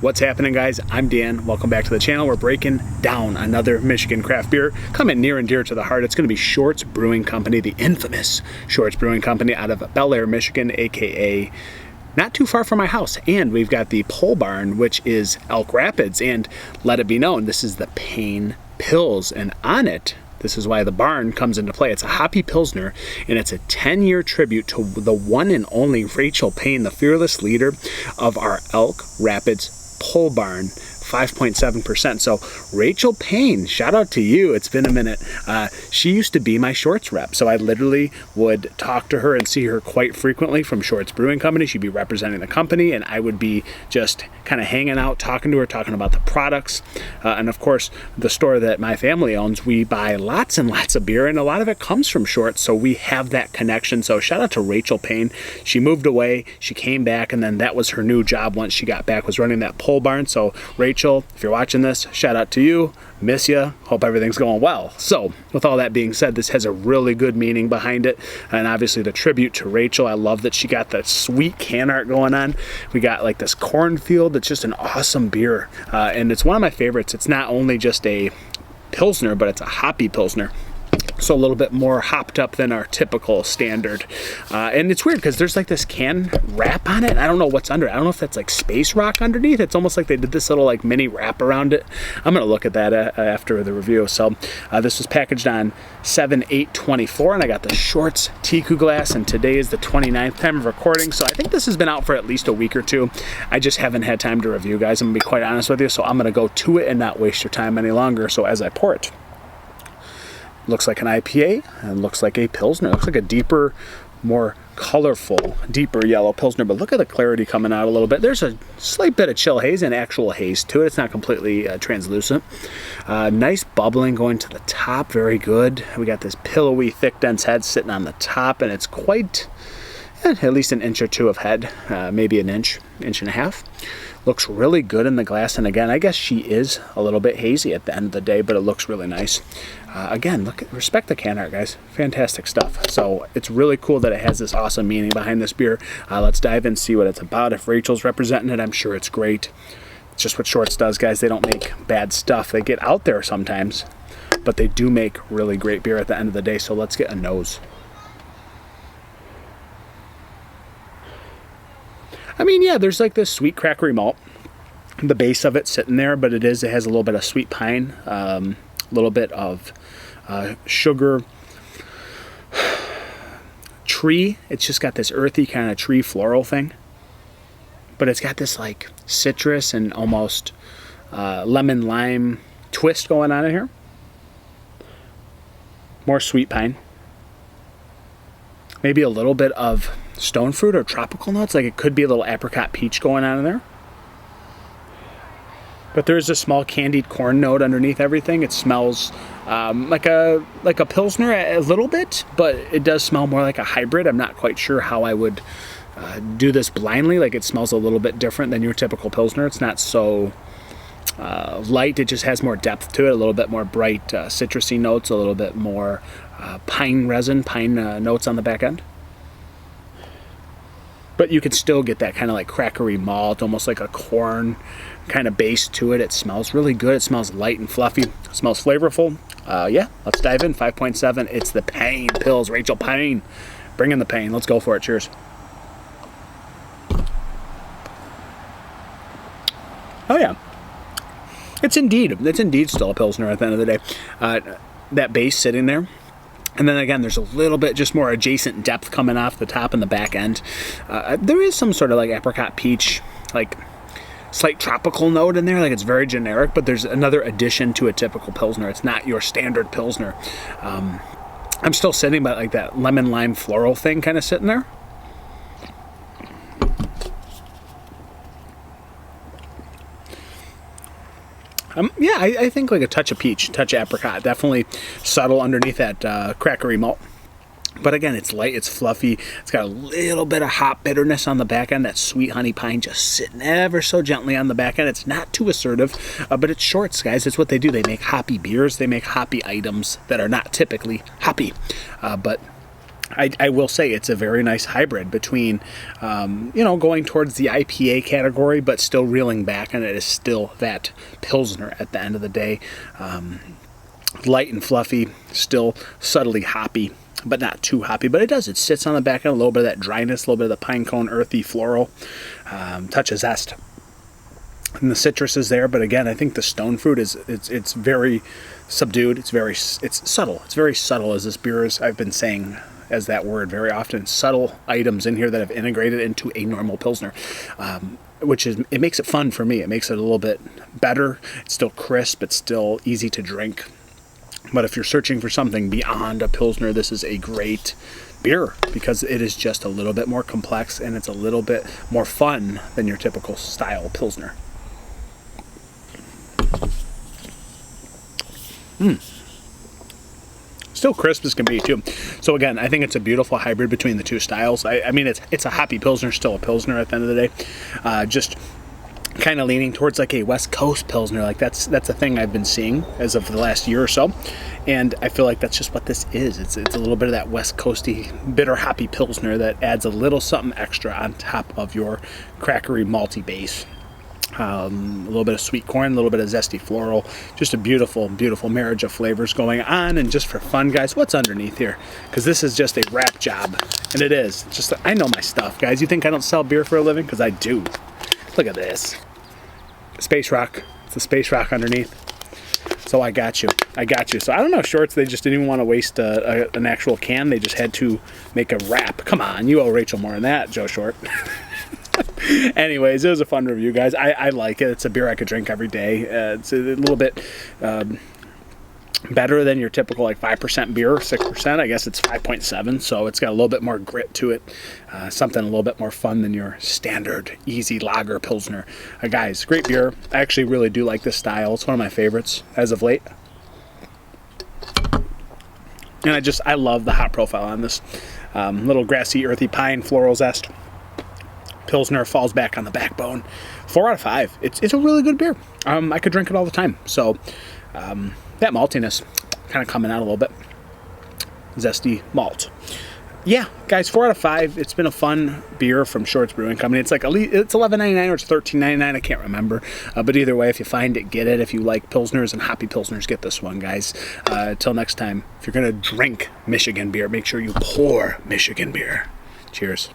What's happening, guys? I'm Dan. Welcome back to the channel. We're breaking down another Michigan craft beer coming near and dear to the heart. It's going to be Short's Brewing Company, the infamous Short's Brewing Company out of Bel Air, Michigan, aka not too far from my house. And we've got the pole barn, which is Elk Rapids. And let it be known, this is the Payne Pils. And on it, this is why the barn comes into play. It's a Hoppy Pilsner, and it's a 10-year tribute to the one and only Rachel Payne, the fearless leader of our Elk Rapids pole barn, 5.7%. So Rachel Payne, shout out to you. It's been a minute. She used to be my Shorts rep, so I literally would talk to her and see her quite frequently from Short's Brewing Company. She'd be representing the company, and I would be just kind of hanging out, talking to her, talking about the products. And of course, the store that my family owns, we buy lots and lots of beer, and a lot of it comes from Short's, so we have that connection. So shout out to Rachel Payne. She moved away, she came back, and then that was her new job once she got back, was running that pole barn. So Rachel, if you're watching this, shout out to you. Miss you. Hope everything's going well. So with all that being said, this has a really good meaning behind it, and obviously the tribute to Rachel. I love that she got that sweet can art going on. We got like this cornfield. It's just an awesome beer, and it's one of my favorites. It's not only just a Pilsner, but it's a Hoppy Pilsner. So a little bit more hopped up than our typical standard. And it's weird because there's like this can wrap on it. I don't know what's under it. I don't know if that's like space rock underneath. It's almost like they did this little like mini wrap around it. I'm going to look at that after the review. So this was packaged on 7/8/24, and I got the Short's Tiku glass, and today is the 29th time of recording. So I think this has been out for at least a week or two. I just haven't had time to review, guys. I'm going to be quite honest with you. So I'm going to go to it and not waste your time any longer. So as I pour it, looks like an IPA and looks like a Pilsner. Looks like a deeper, more colorful, deeper yellow Pilsner, but look at the clarity coming out a little bit. There's a slight bit of chill haze and actual haze to it. It's not completely translucent. Nice bubbling going to the top, very good. We got this pillowy, thick, dense head sitting on the top, and it's quite, at least an inch or two of head, maybe an inch and a half. Looks really good in the glass, and again, I guess she is a little bit hazy at the end of the day, but it looks really nice. Again, respect the can art, guys. Fantastic stuff. So it's really cool that it has this awesome meaning behind this beer. Let's dive in and see what it's about. If Rachel's representing it, I'm sure it's great. It's just what Short's does, guys. They don't make bad stuff. They get out there sometimes, but they do make really great beer at the end of the day. So let's get a nose. I mean, yeah, there's like this sweet crackery malt, the base of it sitting there, but it has a little bit of sweet pine, a little bit of sugar, tree. It's just got this earthy kind of tree floral thing, but it's got this like citrus and almost lemon lime twist going on in here. More sweet pine. Maybe a little bit of stone fruit or tropical notes, like it could be a little apricot peach going on in there. But there's a small candied corn note underneath everything. It smells like a Pilsner a little bit, but it does smell more like a hybrid. I'm not quite sure how I would do this blindly. Like, it smells a little bit different than your typical Pilsner. It's not so light. It just has more depth to it, a little bit more bright citrusy notes, a little bit more pine resin, pine notes on the back end. But you can still get that kind of like crackery malt, almost like a corn kind of base to it. It smells really good. It smells light and fluffy. It smells flavorful. Yeah, let's dive in. 5.7. It's the Payne Pils. Rachel Payne. Bring in the Payne. Let's go for it. Cheers. Oh yeah. It's indeed still a Pilsner at the end of the day. That base sitting there. And then again, there's a little bit just more adjacent depth coming off the top and the back end. There is some sort of like apricot peach, like slight tropical note in there. Like, it's very generic, but there's another addition to a typical Pilsner. It's not your standard Pilsner. I'm still sitting by like that lemon lime floral thing kind of sitting there. Yeah, I think like a touch of peach, touch of apricot, definitely subtle underneath that crackery malt. But again, it's light, it's fluffy, it's got a little bit of hop bitterness on the back end, that sweet honey pine just sitting ever so gently on the back end. It's not too assertive, but it's Short's, guys. It's what they do. They make hoppy beers, they make hoppy items that are not typically hoppy. But I will say it's a very nice hybrid between, going towards the IPA category, but still reeling back, and it is still that Pilsner at the end of the day. Light and fluffy, still subtly hoppy, but not too hoppy. But it sits on the back end, a little bit of that dryness, a little bit of the pine cone, earthy, floral, touch of zest. And the citrus is there, but again, I think the stone fruit it's very subdued. It's subtle. It's very subtle, as this beer is. I've been saying as that word very often. Subtle items in here that have integrated into a normal Pilsner, it makes it fun for me. It makes it a little bit better. It's still crisp. It's still easy to drink. But if you're searching for something beyond a Pilsner, this is a great beer because it is just a little bit more complex and it's a little bit more fun than your typical style Pilsner. Still crisp as can be too. So again, I think it's a beautiful hybrid between the two styles. I mean, it's a hoppy Pilsner, still a Pilsner at the end of the day. Just kind of leaning towards like a West Coast Pilsner. Like that's a thing I've been seeing as of the last year or so. And I feel like that's just what this is. It's a little bit of that West Coasty, bitter hoppy Pilsner that adds a little something extra on top of your crackery malty base. A little bit of sweet corn, a little bit of zesty floral, just a beautiful, beautiful marriage of flavors going on. And just for fun, guys, what's underneath here? Because this is just a wrap job, and it is. Just I know my stuff, guys. You think I don't sell beer for a living? Because I do. Look at this, Space Rock. It's a Space Rock underneath. So I got you. So I don't know, Shorts. They just didn't even want to waste an actual can. They just had to make a wrap. Come on, you owe Rachel more than that, Joe Short. Anyways, it was a fun review, guys. I like it. It's a beer I could drink every day. It's a little bit better than your typical like 5% beer, 6%. I guess it's 5.7, so it's got a little bit more grit to it. Something a little bit more fun than your standard easy lager Pilsner. Guys, great beer. I actually really do like this style. It's one of my favorites as of late. And I love the hop profile on this. Little grassy, earthy pine, floral zest. Pilsner falls back on the backbone. 4 out of 5. It's a really good beer. I could drink it all the time. So that maltiness kind of coming out a little bit. Zesty malt. Yeah, guys, 4 out of 5. It's been a fun beer from Shorts Brewing Company. It's $11.99 or it's $13.99. I can't remember. But either way, if you find it, get it. If you like Pilsners and hoppy Pilsners, get this one, guys. Till next time, if you're going to drink Michigan beer, make sure you pour Michigan beer. Cheers.